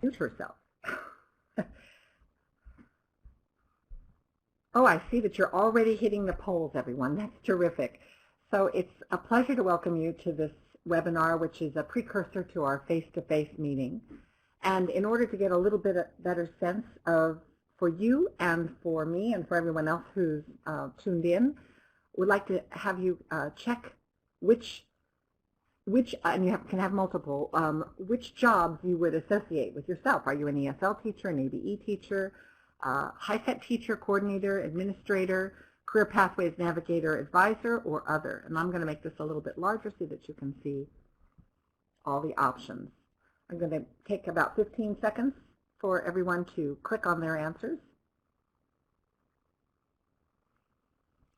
mute herself. Oh, I see that you're already hitting the polls, everyone. That's terrific. So it's a pleasure to welcome you to this webinar, which is a precursor to our face-to-face meeting. And in order to get a little bit better sense of, for you and for me and for everyone else who's tuned in, we'd like to have you check which and you can have multiple, which jobs you would associate with yourself. Are you an ESL teacher, an ABE teacher, high-tech teacher, coordinator, administrator, career pathways navigator, advisor, or other? And I'm going to make this a little bit larger so that you can see all the options. I'm going to take about 15 seconds for everyone to click on their answers.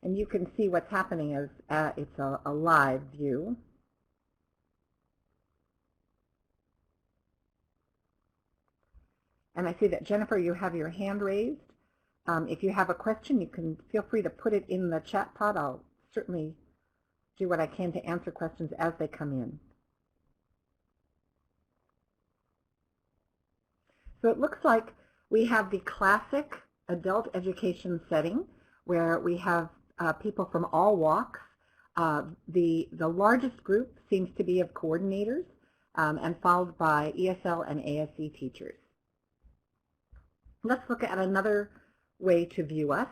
And you can see what's happening as it's a live view. And I see that, Jennifer, you have your hand raised. If you have a question, you can feel free to put it in the chat pod. I'll certainly do what I can to answer questions as they come in. So it looks like we have the classic adult education setting where we have people from all walks. The largest group seems to be of coordinators and followed by ESL and ASE teachers. Let's look at another way to view us.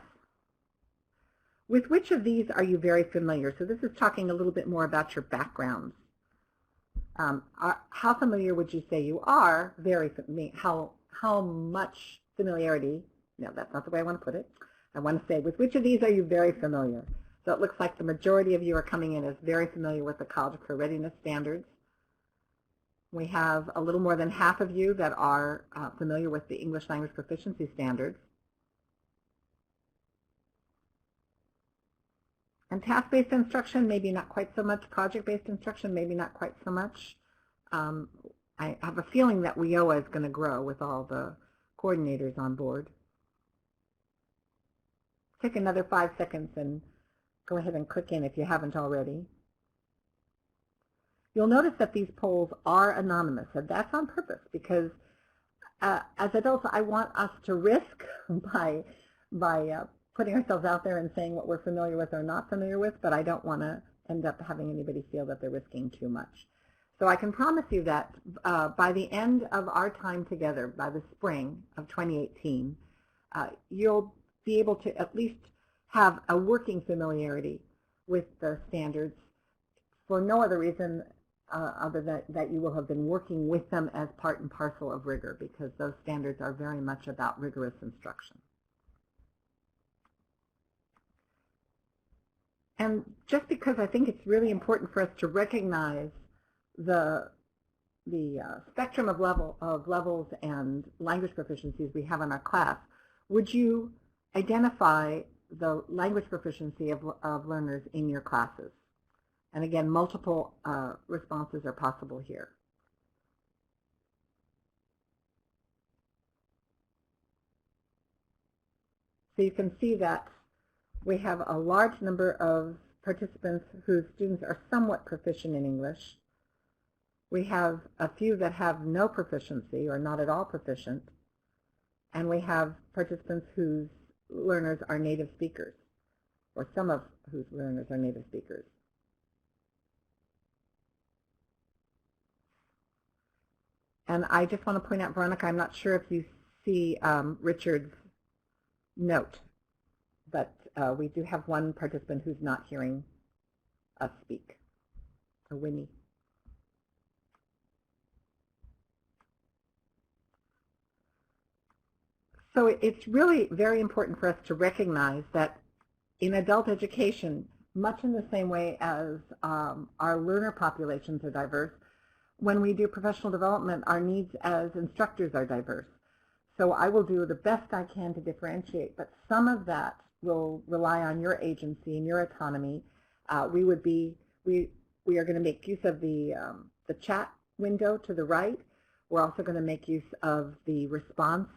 With which of these are you very familiar? So this is talking a little bit more about your backgrounds. How familiar would you say you are? Very familiar. How much familiarity? No, that's not the way I want to put it. I want to say, with which of these are you very familiar? So it looks like the majority of you are coming in as very familiar with the College Career Readiness Standards. We have a little more than half of you that are familiar with the English Language Proficiency Standards. And task-based instruction, maybe not quite so much. Project-based instruction, maybe not quite so much. I have a feeling that WIOA is going to grow with all the coordinators on board. Take another 5 seconds and go ahead and click in if you haven't already. You'll notice that these polls are anonymous, and that's on purpose because as adults, I want us to risk by putting ourselves out there and saying what we're familiar with or not familiar with, but I don't want to end up having anybody feel that they're risking too much. So I can promise you that by the end of our time together, by the spring of 2018, you'll be able to at least have a working familiarity with the standards for no other reason other than that you will have been working with them as part and parcel of Rigor, because those standards are very much about rigorous instruction. And just because I think it's really important for us to recognize the spectrum of levels and language proficiencies we have in our class, would you identify the language proficiency of learners in your classes? And again, multiple responses are possible here. So you can see that we have a large number of participants whose students are somewhat proficient in English. We have a few that have no proficiency or not at all proficient. And we have participants whose learners are native speakers, or some of whose learners are native speakers. And I just want to point out, Veronica, I'm not sure if you see Richard's note, but we do have one participant who's not hearing us speak, so Winnie. So it's really very important for us to recognize that in adult education, much in the same way as our learner populations are diverse, when we do professional development, our needs as instructors are diverse. So I will do the best I can to differentiate, but some of that will rely on your agency and your autonomy. We are going to make use of the chat window to the right. We're also going to make use of the response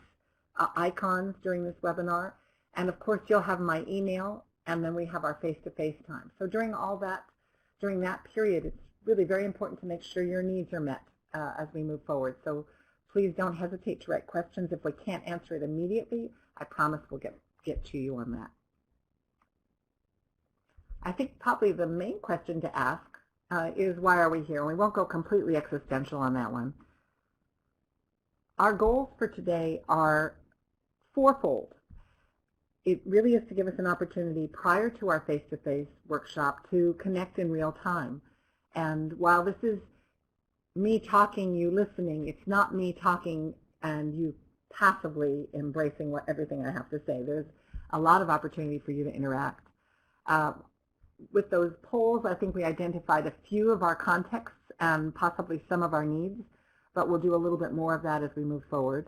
icons during this webinar. And of course, you'll have my email, and then we have our face-to-face time. So during that period, it's really very important to make sure your needs are met as we move forward. So Please don't hesitate to write questions. If we can't answer it immediately, I promise we'll get to you on that. I think probably the main question to ask is, why are we here? We won't go completely existential on that one. Our goals for today are fourfold. It really is to give us an opportunity prior to our face-to-face workshop to connect in real time. And while this is me talking, you listening, it's not me talking and you passively embracing everything I have to say. There's a lot of opportunity for you to interact. With those polls, I think we identified a few of our contexts and possibly some of our needs, but we'll do a little bit more of that as we move forward.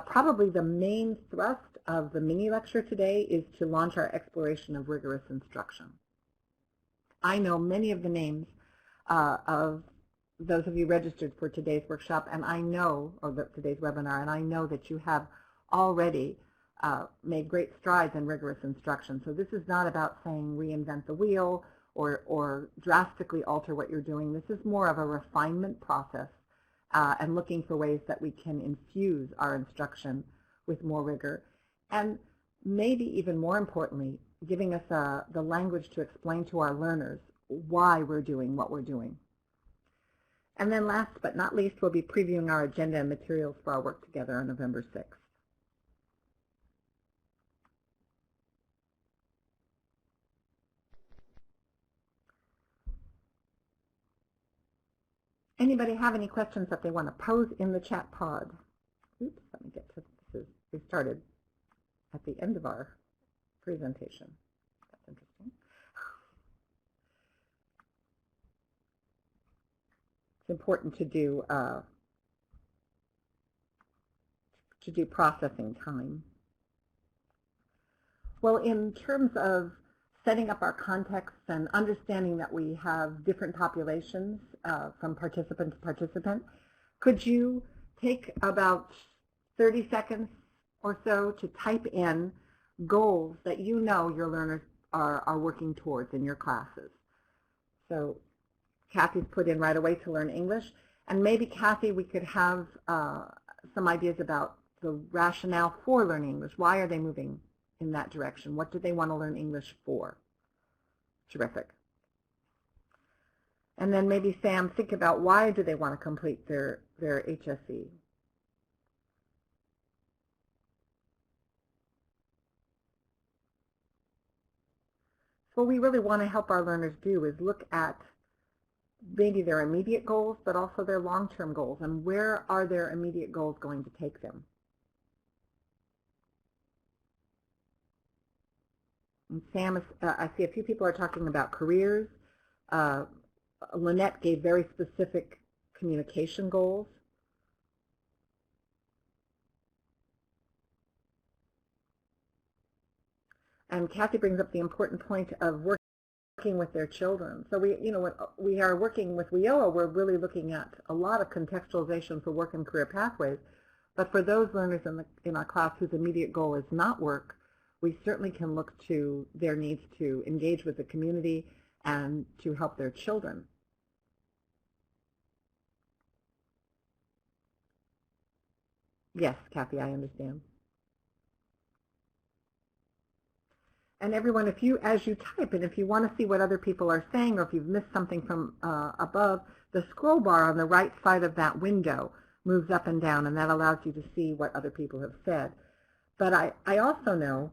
Probably the main thrust of the mini lecture today is to launch our exploration of rigorous instruction. I know many of the names of those of you registered for today's workshop, and I know, or today's webinar, and I know that you have already made great strides in rigorous instruction. So this is not about saying reinvent the wheel or drastically alter what you're doing. This is more of a refinement process and looking for ways that we can infuse our instruction with more rigor. And maybe even more importantly, giving us the language to explain to our learners why we're doing what we're doing. And then last but not least, we'll be previewing our agenda and materials for our work together on November 6th. Anybody have any questions that they want to pose in the chat pod? Oops, let me get to this. We started at the end of our presentation. That's interesting. It's important to do processing time. Well, in terms of setting up our contexts and understanding that we have different populations from participant to participant, could you take about 30 seconds or so to type in goals that you know your learners are working towards in your classes? So Kathy's put in right away to learn English, and maybe Kathy, we could have some ideas about the rationale for learning English. Why are they moving in that direction? What do they want to learn English for? Terrific. And then maybe Sam, think about why do they want to complete their HSE? So what we really want to help our learners do is look at maybe their immediate goals, but also their long-term goals, and where are their immediate goals going to take them? And Sam, I see a few people are talking about careers. Lynette gave very specific communication goals. And Kathy brings up the important point of working with their children. So when we are working with WIOA, we're really looking at a lot of contextualization for work and career pathways. But for those learners in our class whose immediate goal is not work, we certainly can look to their needs to engage with the community and to help their children. Yes, Kathy, I understand. And everyone, as you type, and if you want to see what other people are saying, or if you've missed something from above, the scroll bar on the right side of that window moves up and down, and that allows you to see what other people have said. But I also know,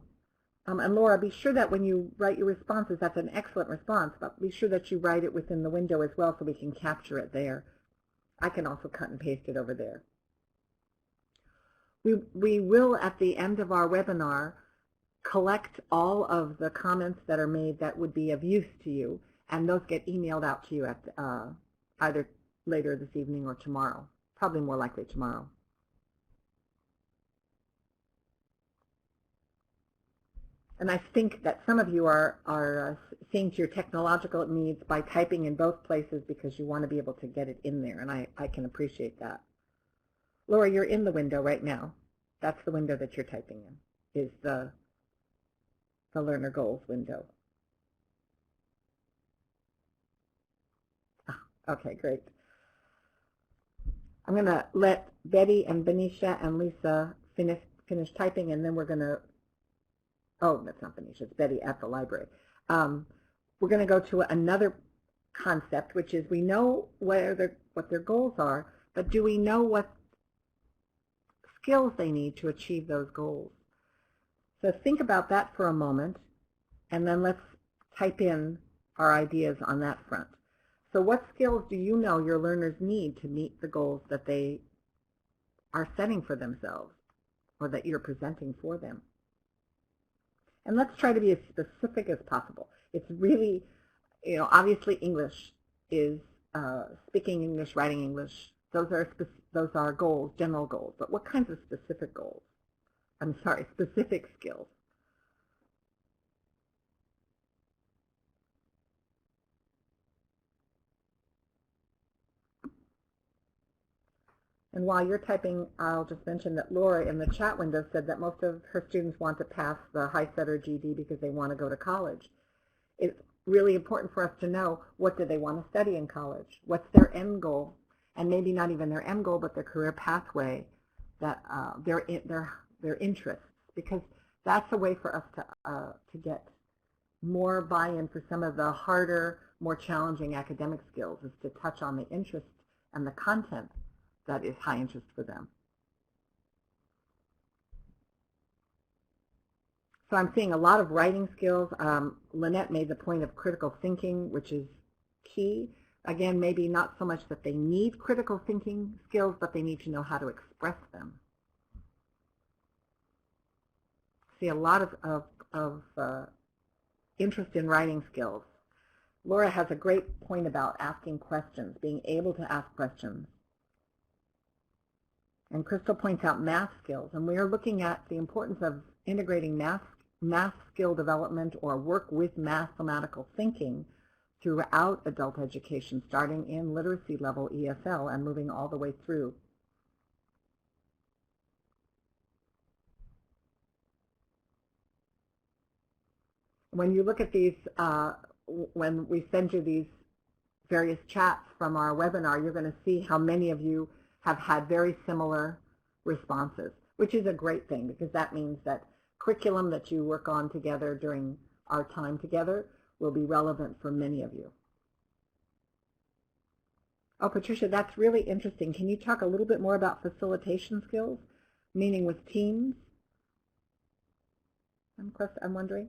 and Laura, be sure that when you write your responses, that's an excellent response, but be sure that you write it within the window as well so we can capture it there. I can also cut and paste it over there. We will, at the end of our webinar, collect all of the comments that are made that would be of use to you, and those get emailed out to you at either later this evening or tomorrow, probably more likely tomorrow. And I think that some of you are seeing to your technological needs by typing in both places because you want to be able to get it in there, and I can appreciate that. Laura, you're in the window right now. That's the window that you're typing in, is the Learner Goals window. Okay, great. I'm going to let Betty and Benicia and Lisa finish typing, and then we're going to, oh, that's not Benicia, it's Betty at the library. We're going to go to another concept, which is we know what their goals are, but do we know what skills they need to achieve those goals? So think about that for a moment, and then let's type in our ideas on that front. So what skills do you know your learners need to meet the goals that they are setting for themselves or that you're presenting for them? And let's try to be as specific as possible. It's really, obviously English is speaking English, writing English. Those are goals, general goals. But what kinds of specific goals? Specific skills. And while you're typing, I'll just mention that Laura in the chat window said that most of her students want to pass the HiSET or GED because they want to go to college. It's really important for us to know, what do they want to study in college? What's their end goal? And maybe not even their end goal, but their career pathway, that their interests, because that's a way for us to get more buy-in for some of the harder, more challenging academic skills, is to touch on the interest and the content that is high interest for them. So I'm seeing a lot of writing skills. Lynette made the point of critical thinking, which is key. Again, maybe not so much that they need critical thinking skills, but they need to know how to express them. See a lot of interest in writing skills. Laura has a great point about asking questions, being able to ask questions. And Crystal points out math skills, and we are looking at the importance of integrating math skill development or work with mathematical thinking throughout adult education, starting in literacy level ESL and moving all the way through. When you look at these, when we send you these various chats from our webinar, you're going to see how many of you have had very similar responses, which is a great thing, because that means that curriculum that you work on together during our time together will be relevant for many of you. Oh, Patricia, that's really interesting. Can you talk a little bit more about facilitation skills, meaning with teams? I'm wondering.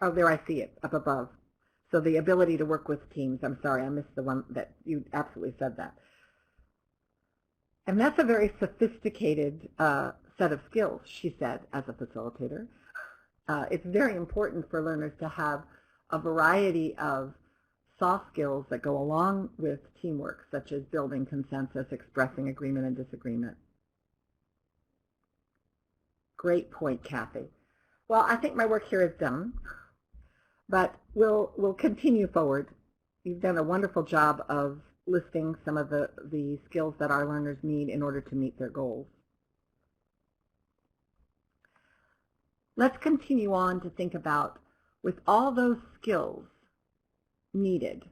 Oh, there I see it, up above. So the ability to work with teams. I'm sorry, I missed the one that you absolutely said that. And that's a very sophisticated set of skills, she said, as a facilitator. It's very important for learners to have a variety of soft skills that go along with teamwork, such as building consensus, expressing agreement and disagreement. Great point, Kathy. Well, I think my work here is done. But we'll continue forward. You've done a wonderful job of listing some of the skills that our learners need in order to meet their goals. Let's continue on to think about, with all those skills needed,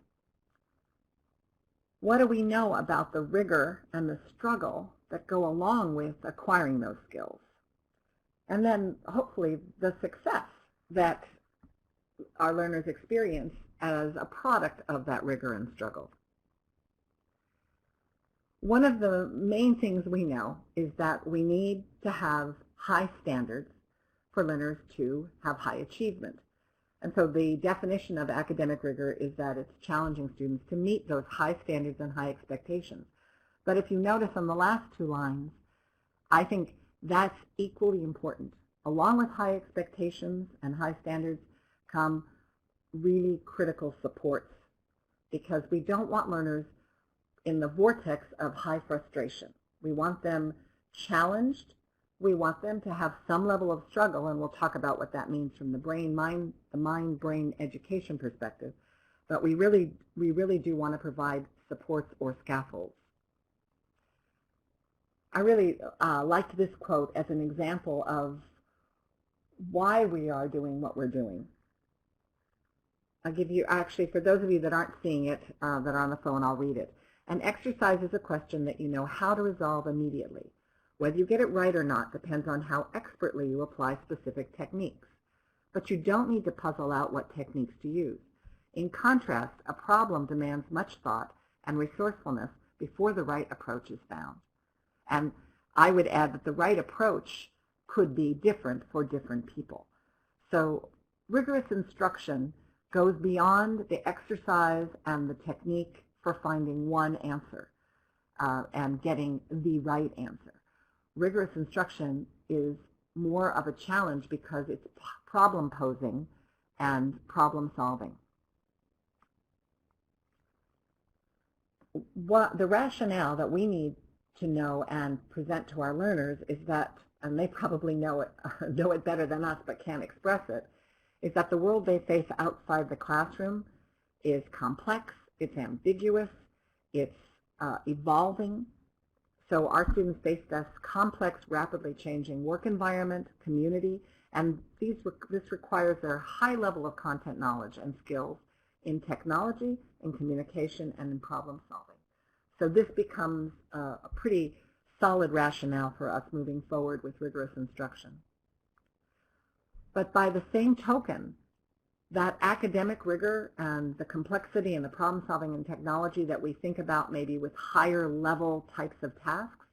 what do we know about the rigor and the struggle that go along with acquiring those skills? And then hopefully the success that our learners experience as a product of that rigor and struggle. One of the main things we know is that we need to have high standards for learners to have high achievement. And so the definition of academic rigor is that it's challenging students to meet those high standards and high expectations. But if you notice on the last two lines, I think that's equally important. Along with high expectations and high standards come really critical supports, because we don't want learners in the vortex of high frustration. We want them challenged. We want them to have some level of struggle, and we'll talk about what that means from the mind-brain education perspective. But we really do want to provide supports or scaffolds. I really liked this quote as an example of why we are doing what we're doing. I'll give you, actually, for those of you that aren't seeing it, that are on the phone, I'll read it. An exercise is a question that you know how to resolve immediately. Whether you get it right or not depends on how expertly you apply specific techniques. But you don't need to puzzle out what techniques to use. In contrast, a problem demands much thought and resourcefulness before the right approach is found. And I would add that the right approach could be different for different people. So rigorous instruction goes beyond the exercise and the technique for finding one answer and getting the right answer. Rigorous instruction is more of a challenge because it's problem posing and problem solving. The rationale that we need to know and present to our learners is that, and they probably know it better than us but can't express it, is that the world they face outside the classroom is complex, it's ambiguous, it's evolving. So our students face this complex, rapidly changing work environment, community, and this requires their high level of content knowledge and skills in technology, in communication, and in problem solving. So this becomes a pretty solid rationale for us moving forward with rigorous instruction. But by the same token, that academic rigor and the complexity and the problem solving in technology that we think about maybe with higher level types of tasks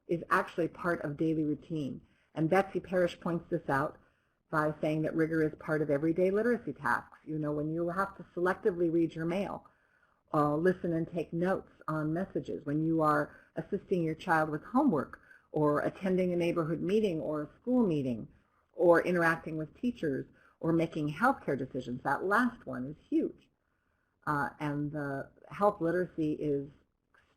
is actually part of daily routine. And Betsy Parrish points this out by saying that rigor is part of everyday literacy tasks. You know, when you have to selectively read your mail, listen and take notes on messages, when you are assisting your child with homework, or attending a neighborhood meeting or a school meeting, or interacting with teachers, or making healthcare decisions. That last one is huge. And the health literacy is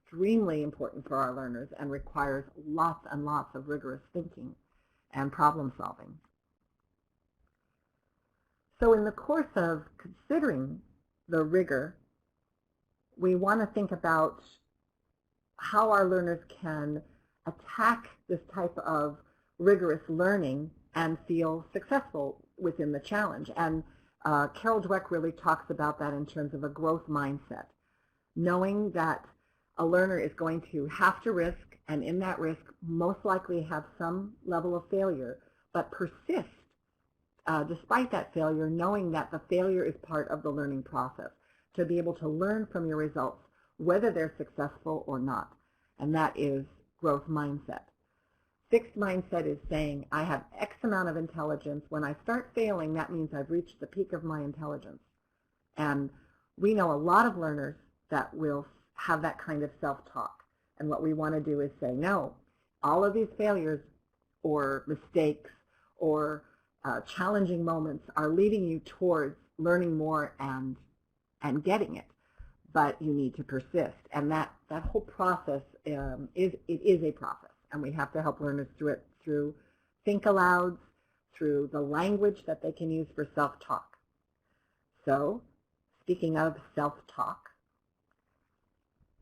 extremely important for our learners and requires lots and lots of rigorous thinking and problem solving. So in the course of considering the rigor, we want to think about how our learners can attack this type of rigorous learning and feel successful within the challenge. And Carol Dweck really talks about that in terms of a growth mindset, knowing that a learner is going to have to risk, and in that risk most likely have some level of failure, but persist despite that failure, knowing that the failure is part of the learning process, to be able to learn from your results, whether they're successful or not. And that is growth mindset. Fixed mindset is saying, I have X amount of intelligence. When I start failing, that means I've reached the peak of my intelligence. And we know a lot of learners that will have that kind of self-talk. And what we want to do is say, no, all of these failures or mistakes or challenging moments are leading you towards learning more and getting it. But you need to persist. And that whole process is a process. And we have to help learners through it, through think alouds, through the language that they can use for self-talk. So, speaking of self-talk,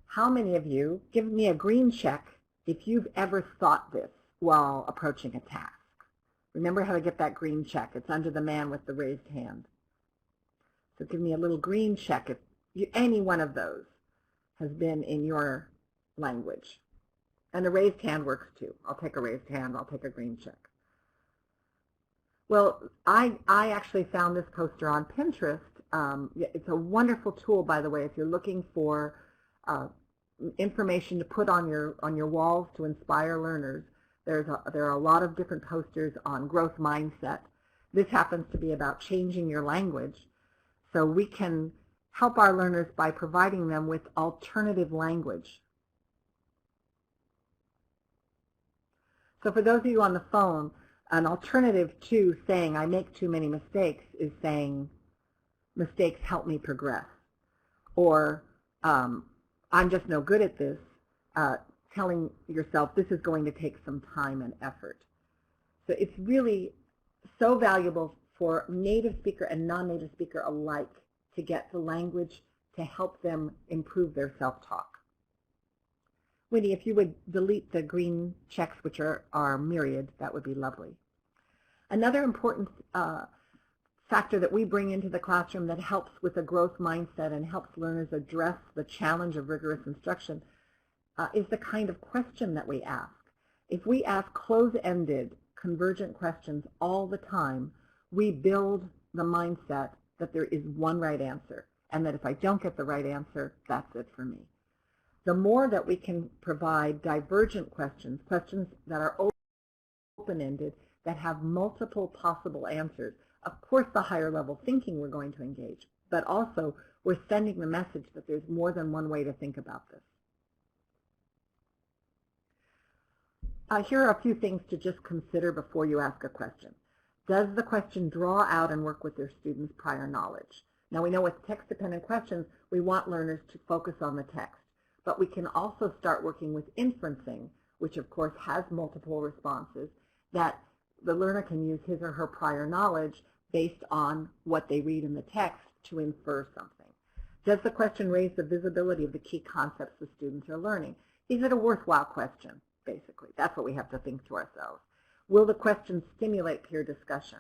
how many of you, give me a green check if you've ever thought this while approaching a task? Remember how to get that green check. It's under the man with the raised hand. So give me a little green check if any one of those has been in your language. And a raised hand works too. I'll take a raised hand. I'll take a green check. Well, I actually found this poster on Pinterest. It's a wonderful tool, by the way, if you're looking for information to put on your walls to inspire learners. There are a lot of different posters on growth mindset. This happens to be about changing your language. So we can help our learners by providing them with alternative language. So for those of you on the phone, an alternative to saying I make too many mistakes is saying mistakes help me progress. Or I'm just no good at this, telling yourself this is going to take some time and effort. So it's really so valuable for native speaker and non-native speaker alike to get the language to help them improve their self-talk. Winnie, if you would delete the green checks, which are myriad, that would be lovely. Another important factor that we bring into the classroom that helps with a growth mindset and helps learners address the challenge of rigorous instruction is the kind of question that we ask. If we ask close-ended, convergent questions all the time, we build the mindset that there is one right answer, and that if I don't get the right answer, that's it for me. The more that we can provide divergent questions, questions that are open-ended, that have multiple possible answers, of course the higher level thinking we're going to engage, but also we're sending the message that there's more than one way to think about this. Here are a few things to just consider before you ask a question. Does the question draw out and work with their students' prior knowledge? Now we know with text-dependent questions, we want learners to focus on the text, but we can also start working with inferencing, which of course has multiple responses, that the learner can use his or her prior knowledge based on what they read in the text to infer something. Does the question raise the visibility of the key concepts the students are learning? Is it a worthwhile question? Basically, that's what we have to think to ourselves. Will the question stimulate peer discussion?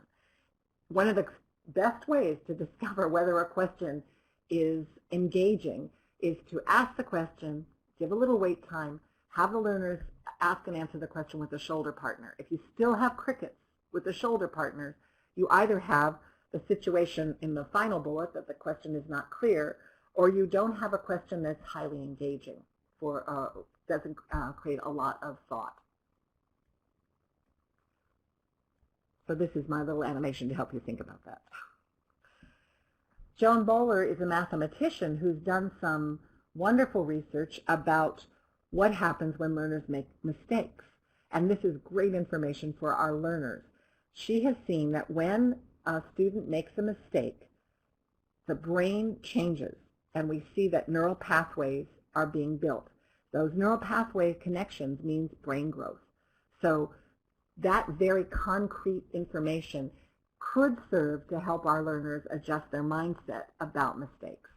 One of the best ways to discover whether a question is engaging is to ask the question, give a little wait time, have the learners ask and answer the question with a shoulder partner. If you still have crickets with the shoulder partners, you either have the situation in the final bullet that the question is not clear, or you don't have a question that's highly engaging, doesn't create a lot of thought. So this is my little animation to help you think about that. Joan Bowler is a mathematician who's done some wonderful research about what happens when learners make mistakes. And this is great information for our learners. She has seen that when a student makes a mistake, the brain changes, and we see that neural pathways are being built. Those neural pathway connections means brain growth. So that very concrete information could serve to help our learners adjust their mindset about mistakes.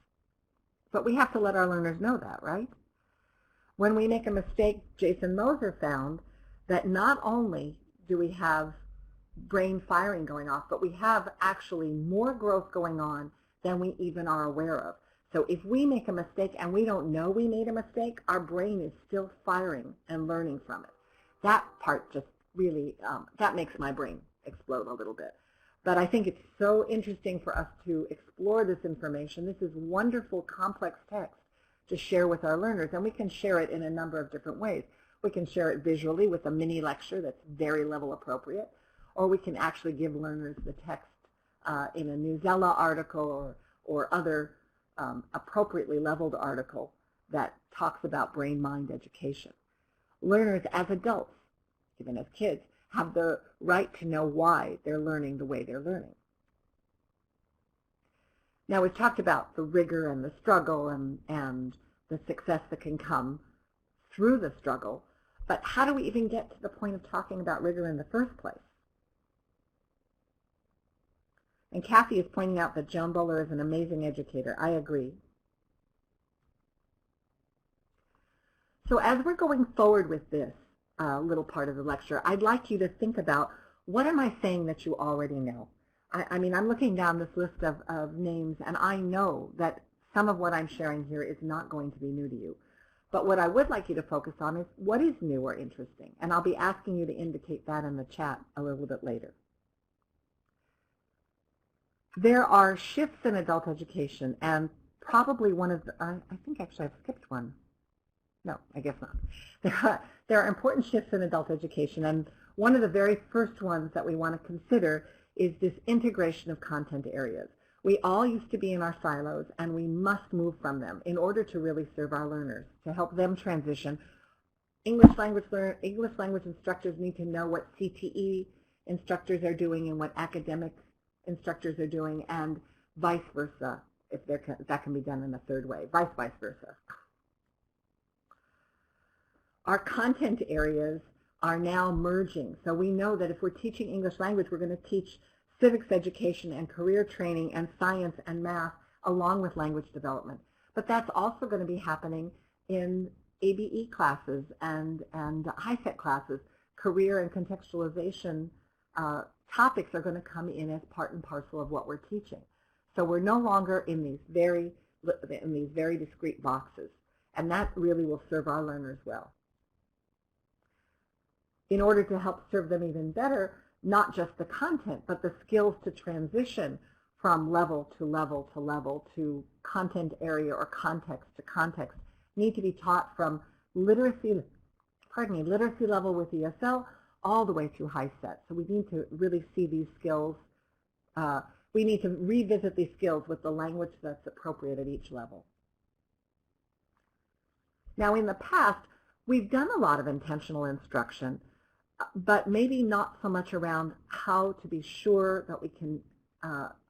But we have to let our learners know that, right? When we make a mistake, Jason Moser found that not only do we have brain firing going off, but we have actually more growth going on than we even are aware of. So if we make a mistake and we don't know we made a mistake, our brain is still firing and learning from it. That part just really, that makes my brain explode a little bit. But I think it's so interesting for us to explore this information. This is wonderful, complex text to share with our learners, and we can share it in a number of different ways. We can share it visually with a mini lecture that's very level appropriate, or we can actually give learners the text in a Newsella article or other appropriately leveled article that talks about brain-mind education. Learners as adults, even as kids, have the right to know why they're learning the way they're learning. Now we've talked about the rigor and the struggle and the success that can come through the struggle, but how do we even get to the point of talking about rigor in the first place? And Kathy is pointing out that Joan Bowler is an amazing educator. I agree. So as we're going forward with this little part of the lecture, I'd like you to think about, what am I saying that you already know? I mean, I'm looking down this list of names, and I know that some of what I'm sharing here is not going to be new to you. But what I would like you to focus on is what is new or interesting, and I'll be asking you to indicate that in the chat a little bit later. There are shifts in adult education, and probably one of the, I think actually I've skipped one. No, I guess not. There are important shifts in adult education, and one of the very first ones that we want to consider is this integration of content areas. We all used to be in our silos, and we must move from them in order to really serve our learners, to help them transition. English language instructors need to know what CTE instructors are doing and what academic instructors are doing, and vice versa, if that can be done in a third way, vice versa. Our content areas are now merging. So we know that if we're teaching English language, we're going to teach civics education and career training and science and math along with language development. But that's also going to be happening in ABE classes and HiSET classes, career and contextualization topics are going to come in as part and parcel of what we're teaching. So we're no longer in these very discrete boxes, and that really will serve our learners well. In order to help serve them even better, not just the content, but the skills to transition from level to level to level to content area or context to context need to be taught from literacy level with ESL all the way through high set. So we need to really see these skills. We need to revisit these skills with the language that's appropriate at each level. Now, in the past, we've done a lot of intentional instruction, but maybe not so much around how to be sure that we can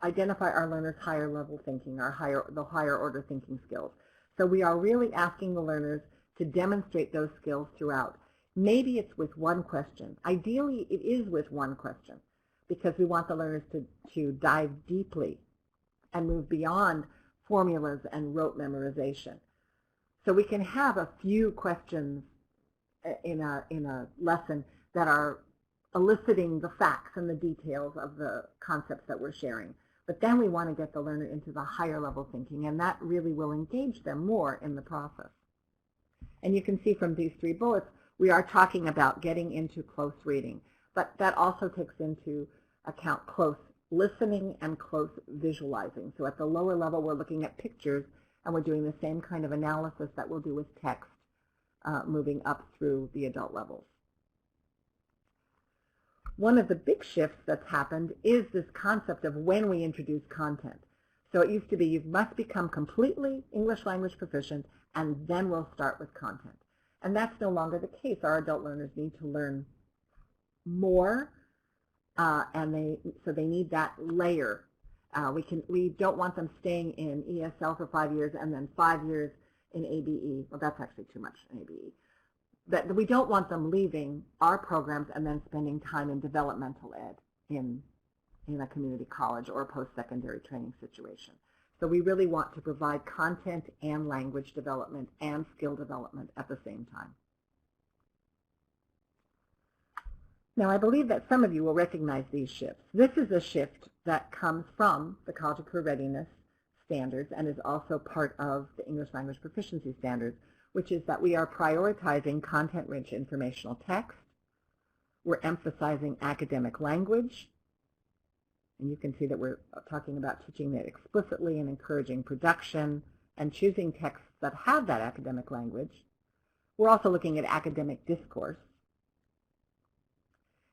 identify our learners' higher level thinking, the higher order thinking skills. So we are really asking the learners to demonstrate those skills throughout. Maybe it's with one question. Ideally, it is with one question, because we want the learners to dive deeply and move beyond formulas and rote memorization. So we can have a few questions in a lesson that are eliciting the facts and the details of the concepts that we're sharing. But then we want to get the learner into the higher level thinking, and that really will engage them more in the process. And you can see from these 3 bullets, we are talking about getting into close reading, but that also takes into account close listening and close visualizing. So at the lower level, we're looking at pictures, and we're doing the same kind of analysis that we'll do with text moving up through the adult levels. One of the big shifts that's happened is this concept of when we introduce content. So it used to be you must become completely English language proficient, and then we'll start with content. And that's no longer the case. Our adult learners need to learn more, so they need that layer. We don't want them staying in ESL for 5 years and then 5 years in ABE. Well, that's actually too much in ABE. But we don't want them leaving our programs and then spending time in developmental ed in a community college or a post-secondary training situation. So we really want to provide content and language development and skill development at the same time. Now, I believe that some of you will recognize these shifts. This is a shift that comes from the College of Career Readiness standards and is also part of the English Language Proficiency Standards, which is that we are prioritizing content-rich informational text. We're emphasizing academic language. And you can see that we're talking about teaching it explicitly and encouraging production and choosing texts that have that academic language. We're also looking at academic discourse.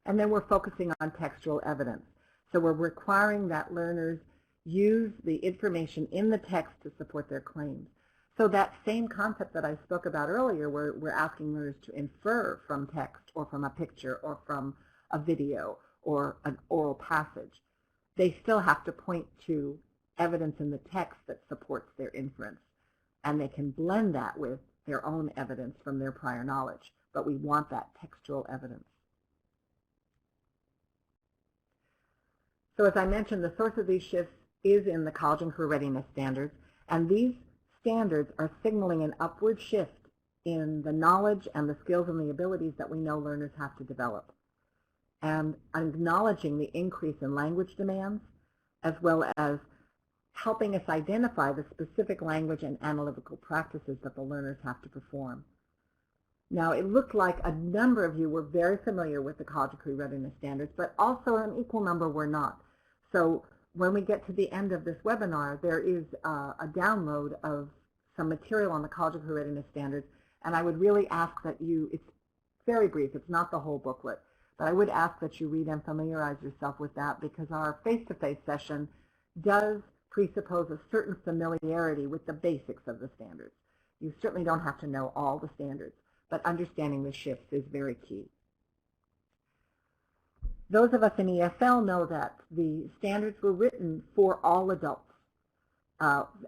And then we're focusing on textual evidence. So we're requiring that learners use the information in the text to support their claims. So that same concept that I spoke about earlier, where we're asking learners to infer from text or from a picture or from a video or an oral passage, they still have to point to evidence in the text that supports their inference. And they can blend that with their own evidence from their prior knowledge. But we want that textual evidence. So as I mentioned, the source of these shifts is in the College and Career Readiness Standards. And these standards are signaling an upward shift in the knowledge and the skills and the abilities that we know learners have to develop, and acknowledging the increase in language demands, as well as helping us identify the specific language and analytical practices that the learners have to perform. Now, it looked like a number of you were very familiar with the College of Career Readiness Standards, but also an equal number were not. So when we get to the end of this webinar, there is a download of some material on the College of Career Readiness Standards, and I would really ask that it's very brief, it's not the whole booklet, but I would ask that you read and familiarize yourself with that, because our face-to-face session does presuppose a certain familiarity with the basics of the standards. You certainly don't have to know all the standards, but understanding the shifts is very key. Those of us in ESL know that the standards were written for all adults.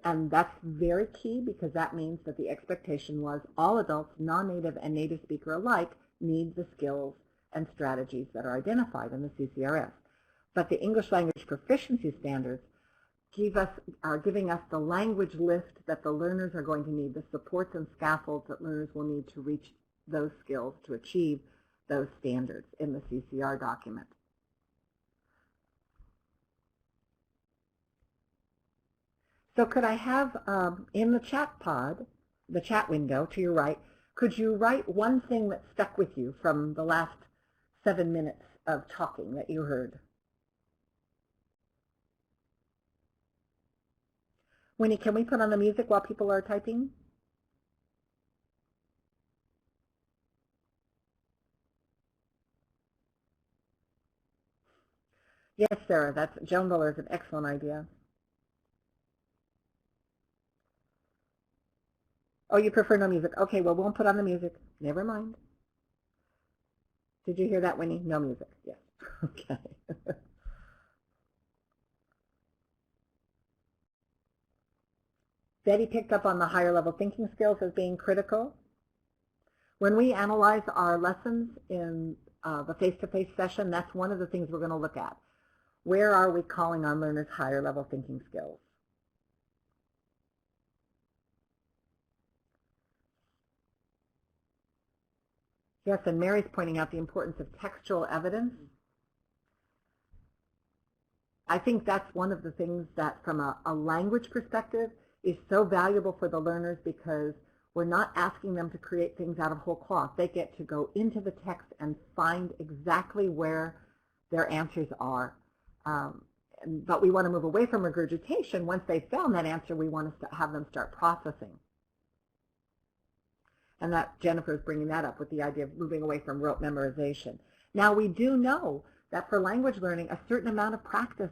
And that's very key, because that means that the expectation was all adults, non-native and native speaker alike, need the skills and strategies that are identified in the CCRS. But the English Language Proficiency Standards are giving us the language lift that the learners are going to need, the supports and scaffolds that learners will need to reach those skills to achieve those standards in the CCR document. So could I have in the chat pod, the chat window to your right, could you write one thing that stuck with you from the last 7 minutes of talking that you heard? Winnie, can we put on the music while people are typing? Yes, Sarah, that's Joan Buller is an excellent idea. Oh, you prefer no music. Okay, well, we won't put on the music. Never mind. Did you hear that, Winnie? No music. Yes. Okay. Betty picked up on the higher level thinking skills as being critical. When we analyze our lessons in the face-to-face session, that's one of the things we're going to look at. Where are we calling on learners' higher level thinking skills? Yes, and Mary's pointing out the importance of textual evidence. I think that's one of the things that from a language perspective is so valuable for the learners because we're not asking them to create things out of whole cloth. They get to go into the text and find exactly where their answers are. But we want to move away from regurgitation. Once they've found that answer, we want to have them start processing. And that Jennifer is bringing that up with the idea of moving away from rote memorization. Now, we do know that for language learning, a certain amount of practice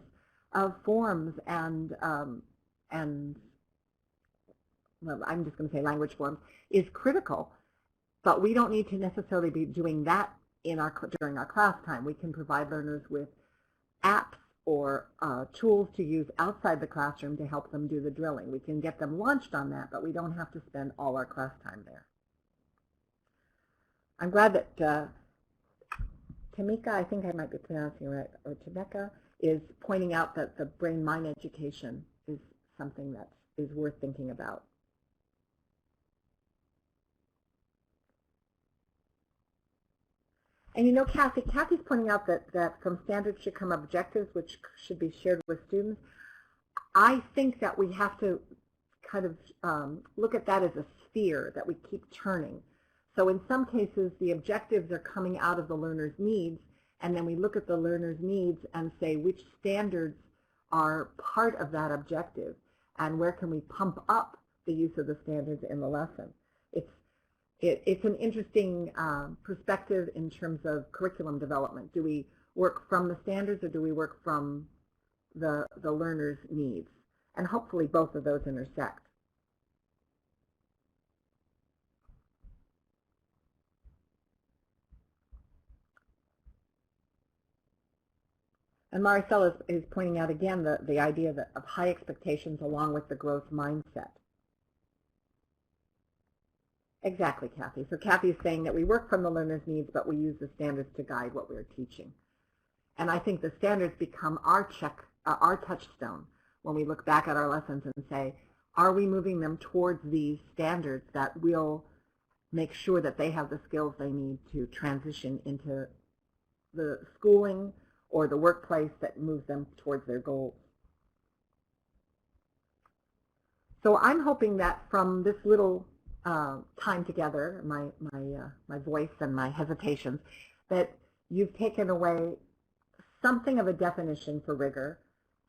of forms and well, I'm just going to say language forms is critical, but we don't need to necessarily be doing that during our class time. We can provide learners with apps or tools to use outside the classroom to help them do the drilling. We can get them launched on that, but we don't have to spend all our class time there. I'm glad that Tamika, I think I might be pronouncing it right, or Tameka, is pointing out that the brain-mind education is something that is worth thinking about. And you know, Kathy's pointing out that from standards should come objectives, which should be shared with students. I think that we have to kind of look at that as a sphere that we keep turning. So in some cases, the objectives are coming out of the learner's needs, and then we look at the learner's needs and say which standards are part of that objective, and where can we pump up the use of the standards in the lesson. It's an interesting perspective in terms of curriculum development. Do we work from the standards or do we work from the learner's needs? And hopefully both of those intersect. And Maricela is pointing out again the idea of high expectations along with the growth mindset. Exactly, Kathy. So Kathy is saying that we work from the learner's needs, but we use the standards to guide what we're teaching. And I think the standards become our touchstone when we look back at our lessons and say, are we moving them towards these standards that will make sure that they have the skills they need to transition into the schooling or the workplace that moves them towards their goals. So I'm hoping that from this little time together, my voice and my hesitations, that you've taken away something of a definition for rigor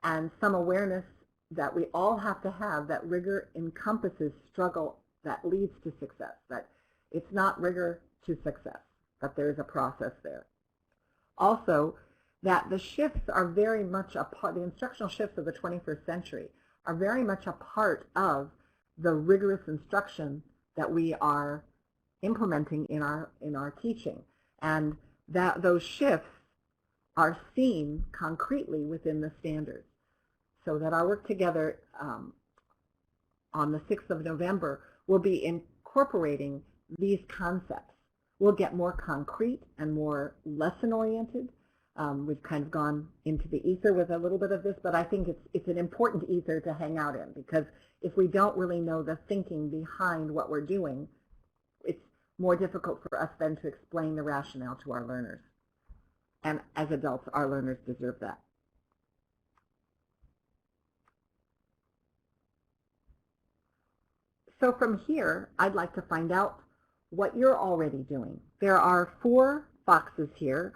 and some awareness that we all have to have that rigor encompasses struggle that leads to success, that it's not rigor to success, that there's a process there. Also, that the shifts are very much a part, the instructional shifts of the 21st century are very much a part of the rigorous instruction that we are implementing in our teaching, and that those shifts are seen concretely within the standards, so that our work together on the 6th of November will be incorporating these concepts. We'll get more concrete and more lesson-oriented. We've kind of gone into the ether with a little bit of this, but I think it's an important ether to hang out in, because if we don't really know the thinking behind what we're doing, it's more difficult for us then to explain the rationale to our learners. And as adults, our learners deserve that. So from here, I'd like to find out what you're already doing. There are 4 boxes here.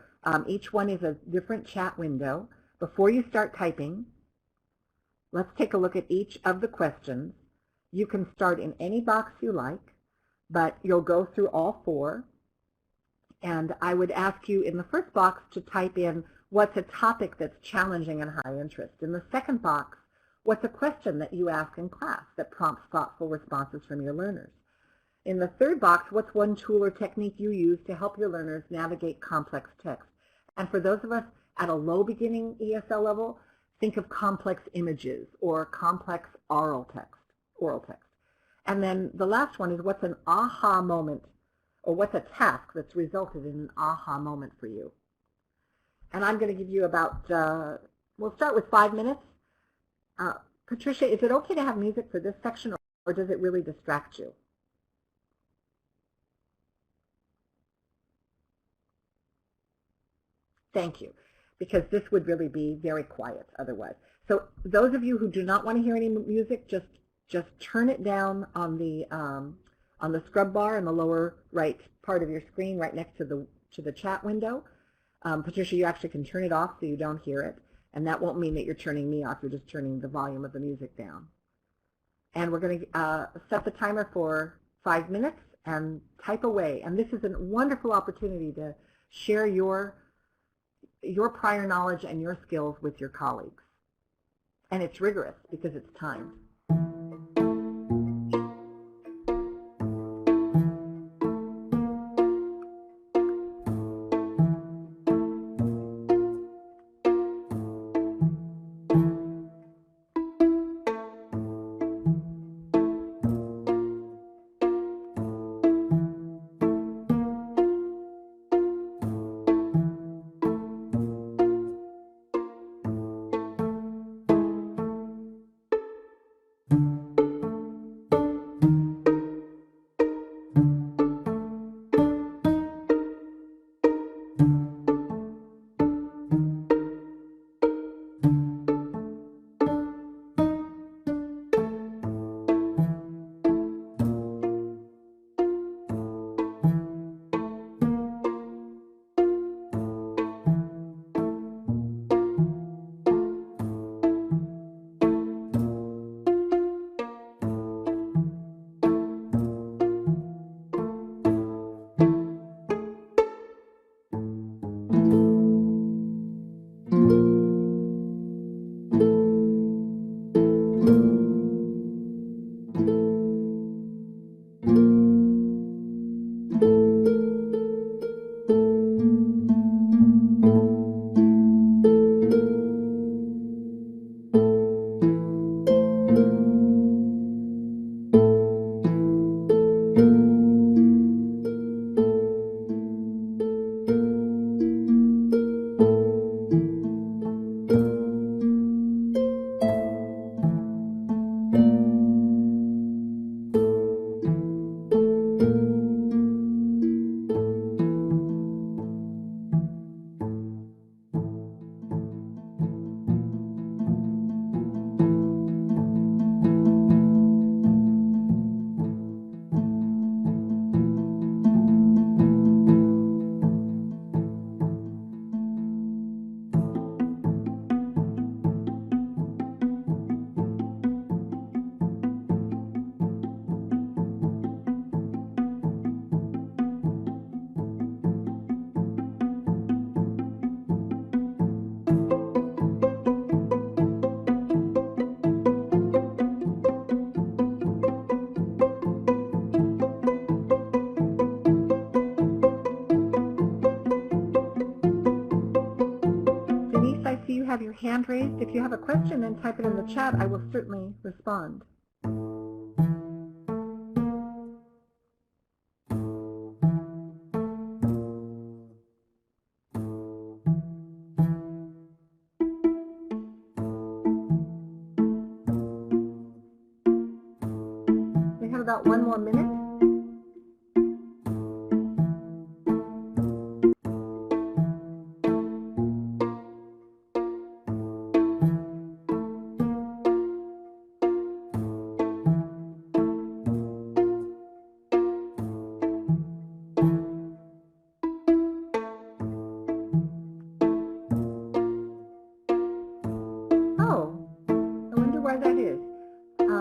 Each one is a different chat window. Before you start typing, let's take a look at each of the questions. You can start in any box you like, but you'll go through all 4. And I would ask you in the first box to type in what's a topic that's challenging and high interest. In the second box, what's a question that you ask in class that prompts thoughtful responses from your learners? In the third box, what's one tool or technique you use to help your learners navigate complex text? And for those of us at a low beginning ESL level, think of complex images or complex oral text. And then the last one is what's an aha moment, or what's a task that's resulted in an aha moment for you. And I'm going to give you about, we'll start with 5 minutes. Patricia, is it okay to have music for this section, or does it really distract you? Thank you, because this would really be very quiet otherwise. So those of you who do not want to hear any music, just turn it down on the scrub bar in the lower right part of your screen, right next to the chat window. Patricia, you actually can turn it off so you don't hear it, and that won't mean that you're turning me off. You're just turning the volume of the music down. And we're going to set the timer for 5 minutes and type away. And this is a wonderful opportunity to share your prior knowledge and your skills with your colleagues. And it's rigorous because it's timed. Have your hand raised. If you have a question, then type it in the chat. I will certainly respond. We have about 1 more minute.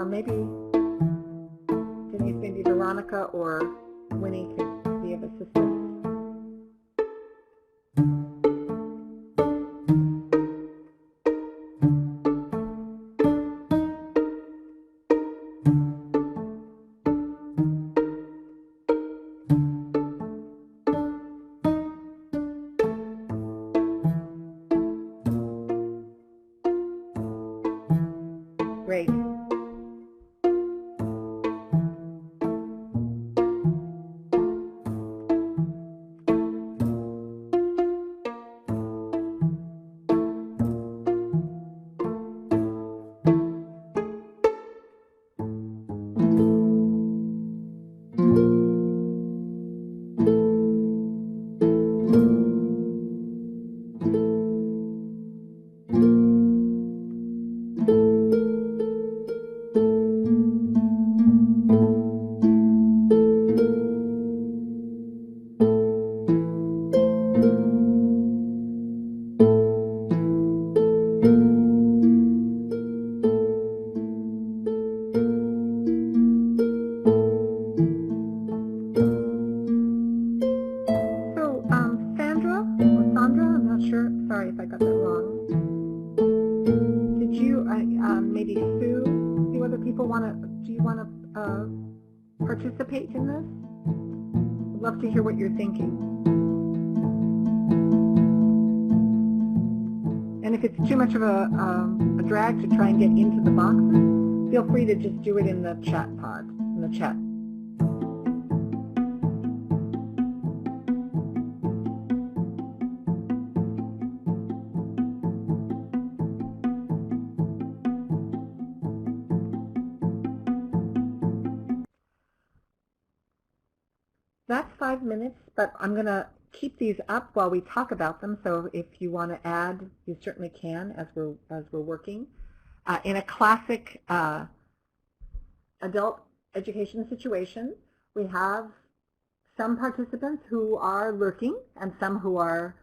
maybe Denise, maybe Veronica or Winnie could be of assistance. Great. Sorry if I got that wrong. Did you, maybe Sue, do other people do you want to participate in this? I'd love to hear what you're thinking. And if it's too much of a drag to try and get into the boxes, feel free to just do it in the chat pod, in the chat. That's 5 minutes, but I'm going to keep these up while we talk about them. So if you want to add, you certainly can as we're working. In a classic adult education situation, we have some participants who are lurking and some who are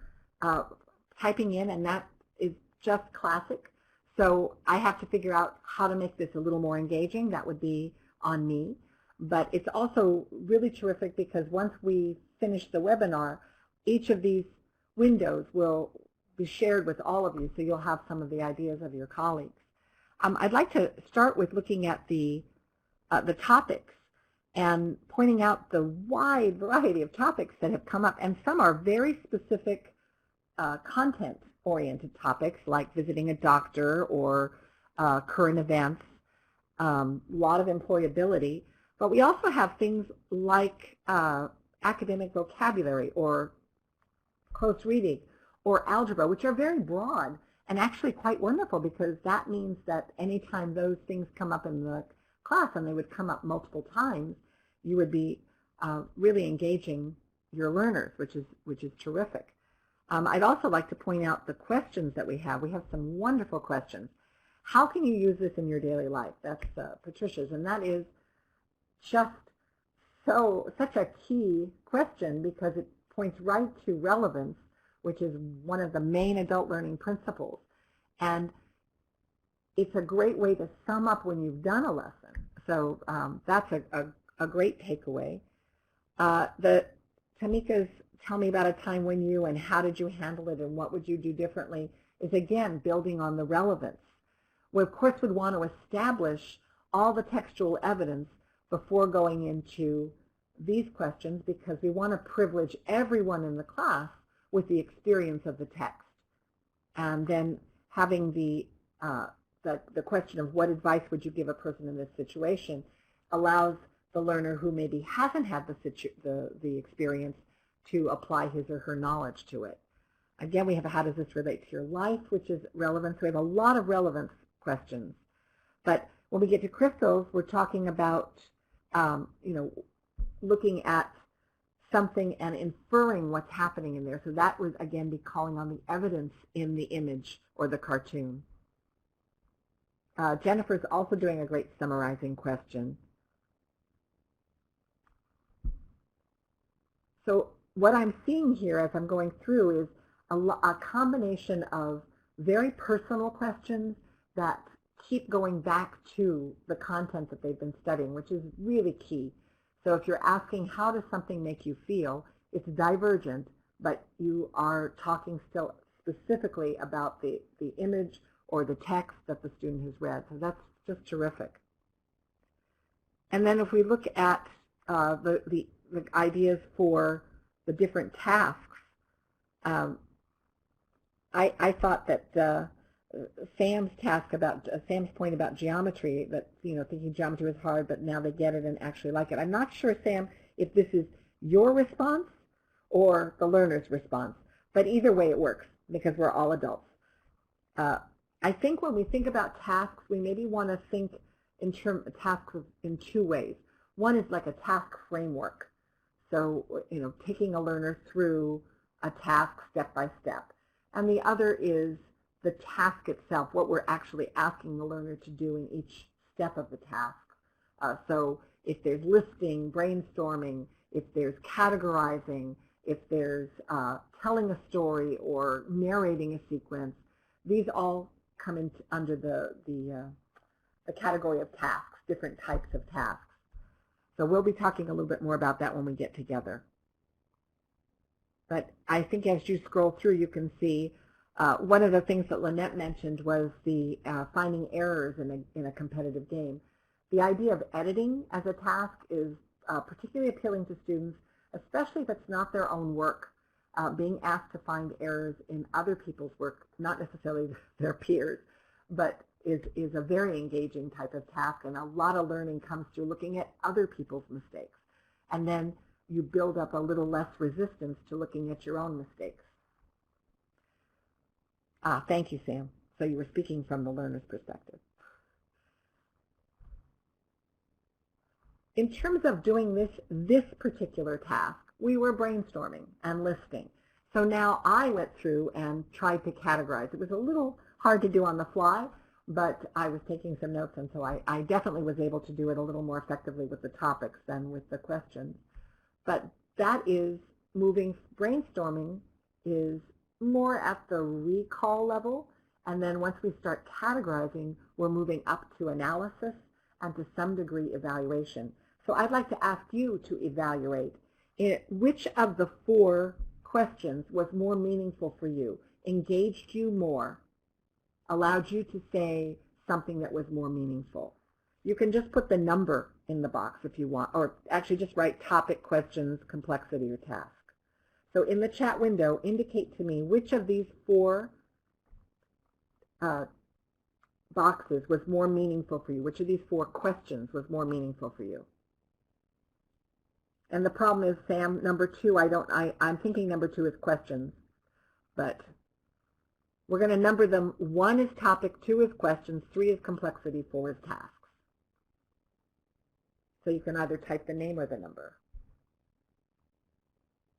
typing in, and that is just classic. So I have to figure out how to make this a little more engaging. That would be on me. But it's also really terrific because once we finish the webinar, each of these windows will be shared with all of you, so you'll have some of the ideas of your colleagues. I'd like to start with looking at the topics and pointing out the wide variety of topics that have come up, and some are very specific content-oriented topics like visiting a doctor or current events, a lot of employability. But we also have things like academic vocabulary or close reading or algebra, which are very broad and actually quite wonderful because that means that anytime those things come up in the class, and they would come up multiple times, you would be really engaging your learners, which is terrific. I'd also like to point out the questions that we have. We have some wonderful questions. How can you use this in your daily life? That's Patricia's, and that is just such a key question because it points right to relevance, which is one of the main adult learning principles. And it's a great way to sum up when you've done a lesson. So that's a great takeaway. The Tamika's tell me about a time when you, and how did you handle it, and what would you do differently, is again building on the relevance. We of course would want to establish all the textual evidence before going into these questions because we want to privilege everyone in the class with the experience of the text. And then having the question of what advice would you give a person in this situation allows the learner who maybe hasn't had the experience to apply his or her knowledge to it. Again, we have a how does this relate to your life, which is relevance. We have a lot of relevance questions. But when we get to crystals, we're talking about looking at something and inferring what's happening in there. So that would, again, be calling on the evidence in the image or the cartoon. Jennifer's also doing a great summarizing question. So what I'm seeing here as I'm going through is a combination of very personal questions that keep going back to the content that they've been studying, which is really key. So if you're asking how does something make you feel, it's divergent, but you are talking still specifically about the image or the text that the student has read. So that's just terrific. And then if we look at the ideas for the different tasks, I thought that Sam's point about geometry, that thinking geometry was hard, but now they get it and actually like it. I'm not sure, Sam, if this is your response or the learner's response, but either way it works because we're all adults. I think when we think about tasks, we maybe want to think in terms of tasks in two ways. One is like a task framework. So, taking a learner through a task step by step. And the other is the task itself, what we're actually asking the learner to do in each step of the task. So if there's listing, brainstorming, if there's categorizing, if there's telling a story or narrating a sequence, these all come under the category of tasks, different types of tasks. So we'll be talking a little bit more about that when we get together. But I think as you scroll through, you can see one of the things that Lynette mentioned was the finding errors in a competitive game. The idea of editing as a task is particularly appealing to students, especially if it's not their own work. Being asked to find errors in other people's work, not necessarily their peers, but is a very engaging type of task, and a lot of learning comes through looking at other people's mistakes. And then you build up a little less resistance to looking at your own mistakes. Thank you, Sam. So you were speaking from the learner's perspective. In terms of doing this particular task, we were brainstorming and listing. So now I went through and tried to categorize. It was a little hard to do on the fly, but I was taking some notes, and so I definitely was able to do it a little more effectively with the topics than with the questions. But that is brainstorming is more at the recall level, and then once we start categorizing, we're moving up to analysis and to some degree evaluation. So I'd like to ask you to evaluate which of the 4 questions was more meaningful for you, engaged you more, allowed you to say something that was more meaningful. You can just put the number in the box if you want, or actually just write topic, questions, complexity, or task. So in the chat window, indicate to me which of these 4 boxes was more meaningful for you, which of these 4 questions was more meaningful for you. And the problem is, Sam, number 2, I'm thinking number 2 is questions, but we're going to number them. 1 is topic, 2 is questions, 3 is complexity, 4 is tasks. So you can either type the name or the number.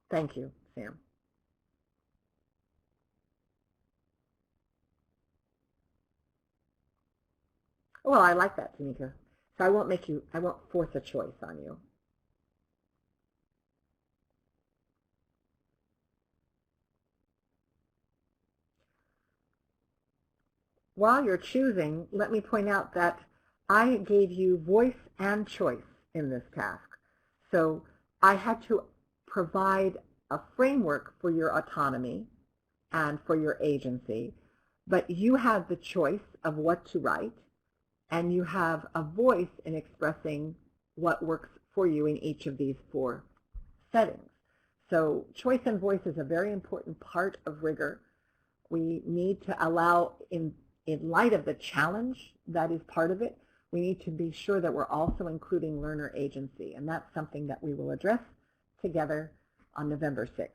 Thank you, Sam. Well, I like that, Tanika. So I won't force a choice on you. While you're choosing, let me point out that I gave you voice and choice in this task. So I had to provide a framework for your autonomy and for your agency, but you have the choice of what to write, and you have a voice in expressing what works for you in each of these 4 settings. So choice and voice is a very important part of rigor. We need to allow, in light of the challenge that is part of it, we need to be sure that we're also including learner agency, and that's something that we will address together on November 6th.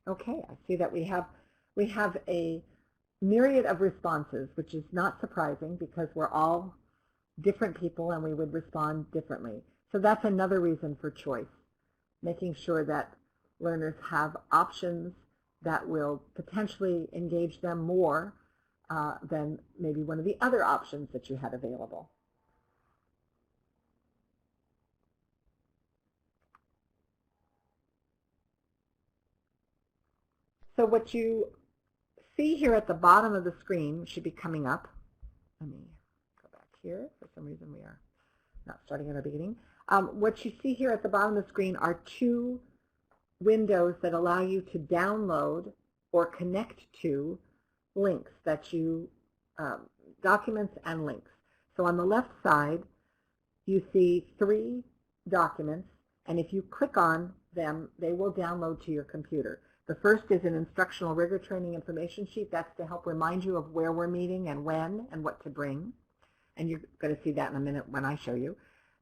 Okay, I see that we have a myriad of responses, which is not surprising because we're all different people and we would respond differently. So that's another reason for choice, making sure that learners have options that will potentially engage them more than maybe one of the other options that you had available. So what you see here at the bottom of the screen should be coming up. Let me go back here. For some reason we are not starting at our beginning. What you see here at the bottom of the screen are two windows that allow you to download or connect to links that you, documents and links. So on the left side, you see 3 documents, and if you click on them, they will download to your computer. The first is an instructional rigor training information sheet. That's to help remind you of where we're meeting and when and what to bring. And you're going to see that in a minute when I show you.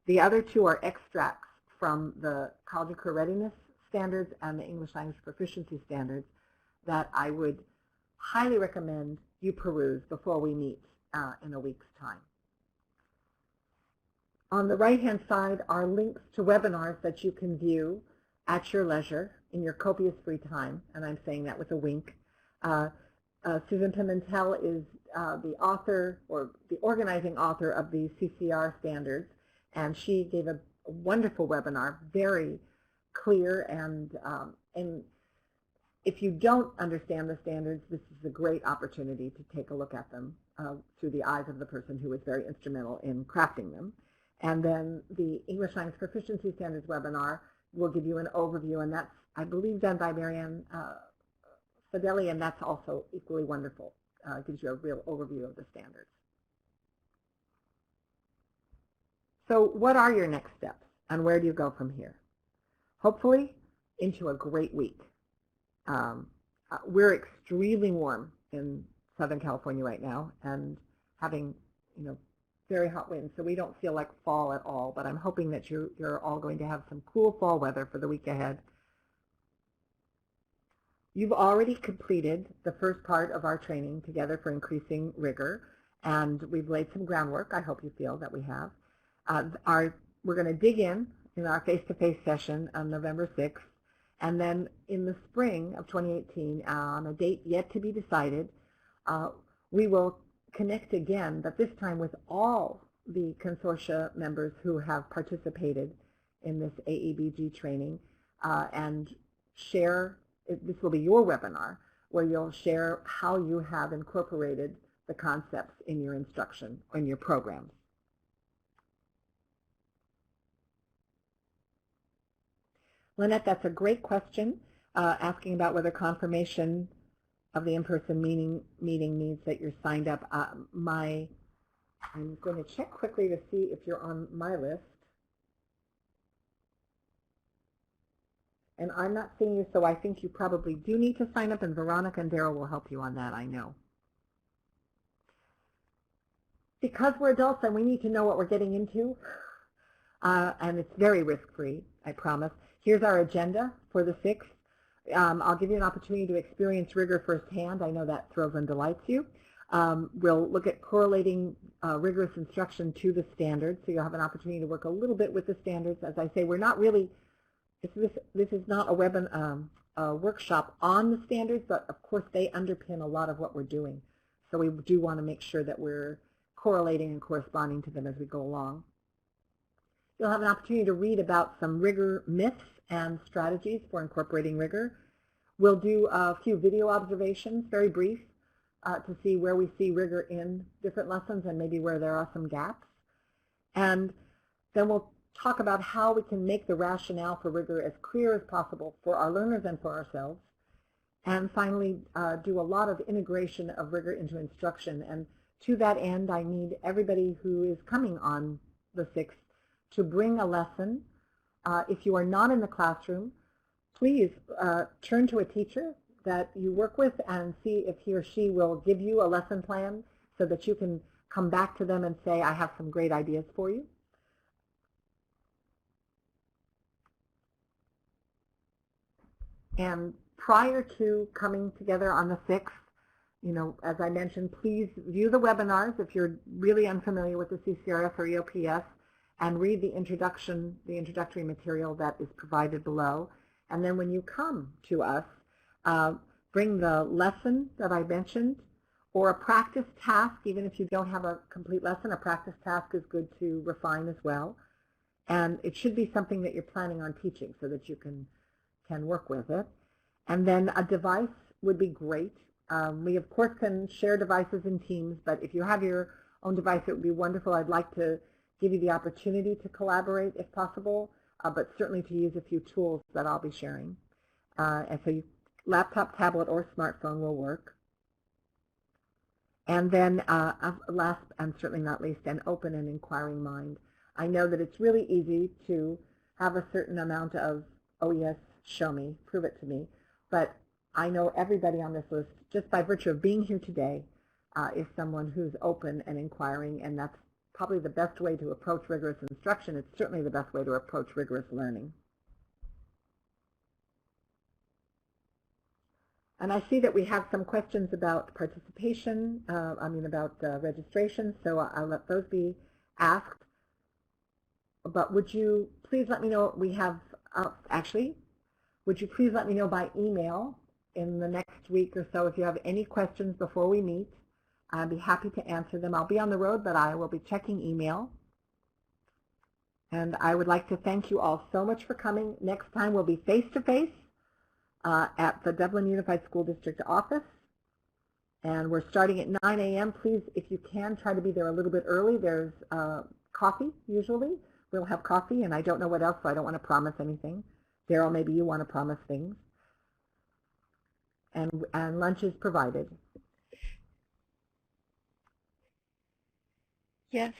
The other 2 are extracts from the College and Career Readiness Standards and the English Language Proficiency Standards that I would highly recommend you peruse before we meet in a week's time. On the right-hand side are links to webinars that you can view at your leisure in your copious free time, and I'm saying that with a wink. Susan Pimentel is the author or the organizing author of the CCR standards, and she gave a wonderful webinar, very clear, and if you don't understand the standards, this is a great opportunity to take a look at them through the eyes of the person who was very instrumental in crafting them. And then the English Language Proficiency Standards webinar will give you an overview, and that's, I believe, done by Marianne Fideli, and that's also equally wonderful. Gives you a real overview of the standards. So what are your next steps, and where do you go from here? Hopefully into a great week. We're extremely warm in Southern California right now, and having, very hot winds, so we don't feel like fall at all, but I'm hoping that you're all going to have some cool fall weather for the week ahead. You've already completed the first part of our training together for increasing rigor, and we've laid some groundwork. I hope you feel that we have. We're going to dig in our face-to-face session on November 6th, and then in the spring of 2018, on a date yet to be decided, we will connect again, but this time with all the consortia members who have participated in this AEBG training, and share. This will be your webinar where you'll share how you have incorporated the concepts in your instruction or in your programs. Lynette, that's a great question, asking about whether confirmation of the in-person meeting means that you're signed up. I'm going to check quickly to see if you're on my list. And I'm not seeing you, so I think you probably do need to sign up, and Veronica and Daryl will help you on that, I know. Because we're adults and we need to know what we're getting into, and it's very risk-free, I promise. Here's our agenda for the 6th. I'll give you an opportunity to experience rigor firsthand. I know that thrills and delights you. We'll look at correlating rigorous instruction to the standards, so you'll have an opportunity to work a little bit with the standards. As I say, we're not really, this is not a workshop on the standards, but of course they underpin a lot of what we're doing. So we do want to make sure that we're correlating and corresponding to them as we go along. You'll have an opportunity to read about some rigor myths and strategies for incorporating rigor. We'll do a few video observations, very brief, to see where we see rigor in different lessons and maybe where there are some gaps. And then we'll talk about how we can make the rationale for rigor as clear as possible for our learners and for ourselves. And finally, do a lot of integration of rigor into instruction. And to that end, I need everybody who is coming on the 6th to bring a lesson. If you are not in the classroom, please turn to a teacher that you work with and see if he or she will give you a lesson plan so that you can come back to them and say, I have some great ideas for you. And prior to coming together on the 6th, as I mentioned, please view the webinars if you're really unfamiliar with the CCRS or EOPS, and read the introductory material that is provided below. And then when you come to us, bring the lesson that I mentioned, or a practice task. Even if you don't have a complete lesson, a practice task is good to refine as well. And it should be something that you're planning on teaching so that you can work with it. And then a device would be great. We, of course, can share devices in Teams, but if you have your own device, it would be wonderful. I'd like to give you the opportunity to collaborate if possible, but certainly to use a few tools that I'll be sharing. And so laptop, tablet, or smartphone will work. And then last and certainly not least, an open and inquiring mind. I know that it's really easy to have a certain amount of, oh yes, show me, prove it to me, but I know everybody on this list, just by virtue of being here today, is someone who's open and inquiring, and that's probably the best way to approach rigorous instruction. It's certainly the best way to approach rigorous learning. And I see that we have some questions about participation, about registration, so I'll let those be asked. But would you please let me know, we have, would you please let me know by email in the next week or so if you have any questions before we meet. I'd be happy to answer them. I'll be on the road, but I will be checking email. And I would like to thank you all so much for coming. Next time we'll be face-to-face at the Dublin Unified School District office. And we're starting at 9 a.m. Please, if you can, try to be there a little bit early. There's coffee, usually. We'll have coffee, and I don't know what else, so I don't want to promise anything. Daryl, maybe you want to promise things. And lunch is provided. Yes.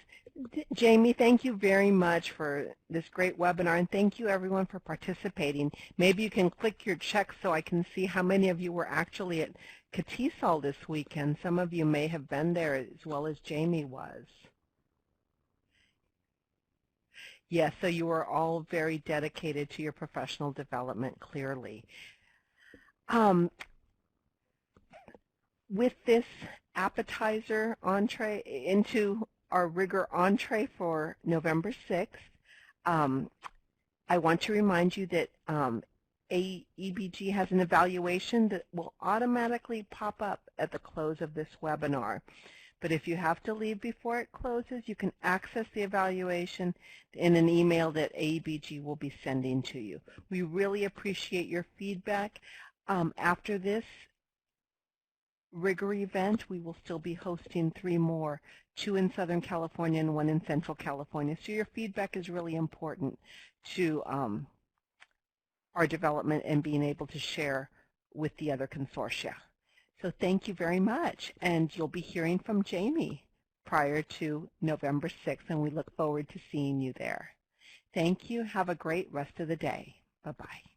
Jamie, thank you very much for this great webinar, and thank you everyone for participating. Maybe you can click your check so I can see how many of you were actually at Katisal this weekend. Some of you may have been there as well as Jamie was. Yes, so you were all very dedicated to your professional development, clearly. With this appetizer entree into our Rigor entree for November 6th, I want to remind you that AEBG has an evaluation that will automatically pop up at the close of this webinar. But if you have to leave before it closes, you can access the evaluation in an email that AEBG will be sending to you. We really appreciate your feedback. After this Rigor event, we will still be hosting 3 more, 2 in Southern California and 1 in Central California. So your feedback is really important to our development and being able to share with the other consortia. So thank you very much, and you'll be hearing from Jamie prior to November 6th, and we look forward to seeing you there. Thank you. Have a great rest of the day. Bye-bye.